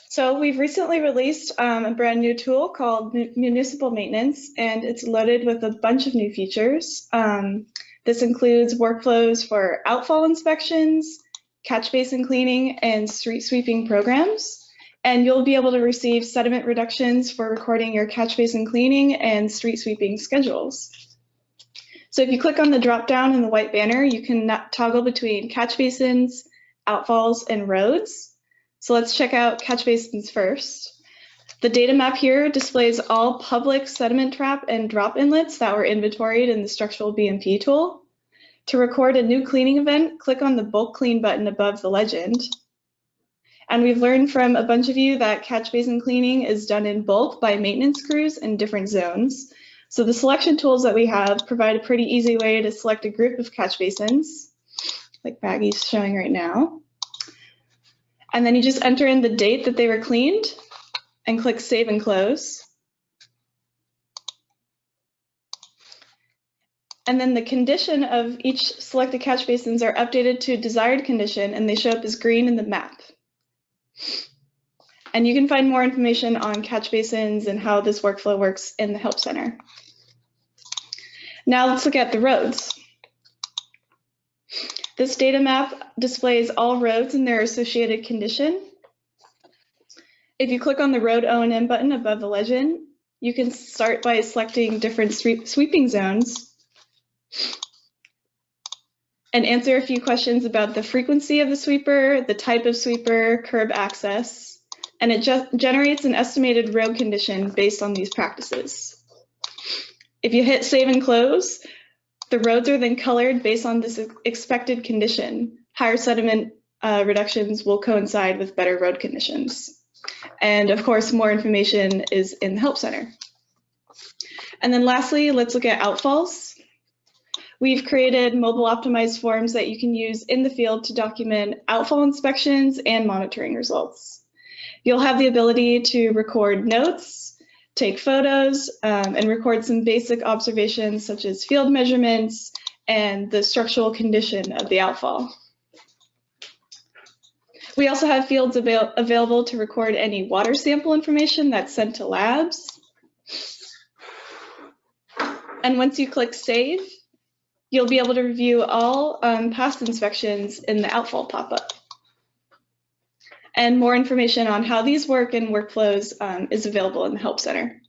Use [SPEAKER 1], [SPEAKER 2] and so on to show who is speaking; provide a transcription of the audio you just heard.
[SPEAKER 1] So we've recently released a brand new tool called Municipal Maintenance, and it's loaded with a bunch of new features. This includes workflows for outfall inspections, catch basin cleaning, and street sweeping programs. And you'll be able to receive sediment reductions for recording your catch basin cleaning and street sweeping schedules. So if you click on the drop down in the white banner, you can toggle between catch basins, outfalls, and roads. So let's check out catch basins first. The data map here displays all public sediment trap and drop inlets that were inventoried in the structural BMP tool. To record a new cleaning event, click on the bulk clean button above the legend. And we've learned from a bunch of you that catch basin cleaning is done in bulk by maintenance crews in different zones. So the selection tools that we have provide a pretty easy way to select a group of catch basins, like Baggy's showing right now. And then you just enter in the date that they were cleaned and click Save and Close. And then the condition of each selected catch basins are updated to desired condition, and they show up as green in the map. And you can find more information on catch basins and how this workflow works in the Help Center. Now let's look at the roads. This data map displays all roads and their associated condition. If you click on the Road O&M button above the legend, you can start by selecting different sweeping zones and answer a few questions about the frequency of the sweeper, the type of sweeper, curb access, and it generates an estimated road condition based on these practices. If you hit Save and Close, the roads are then colored based on this expected condition. Higher sediment reductions will coincide with better road conditions. And of course, more information is in the Help Center. And then lastly, let's look at outfalls. We've created mobile optimized forms that you can use in the field to document outfall inspections and monitoring results. You'll have the ability to record notes, take photos, and record some basic observations such as field measurements and the structural condition of the outfall. We also have fields available to record any water sample information that's sent to labs. And once you click Save, you'll be able to review all past inspections in the outfall pop-up. And more information on how these work and workflows is available in the Help Center.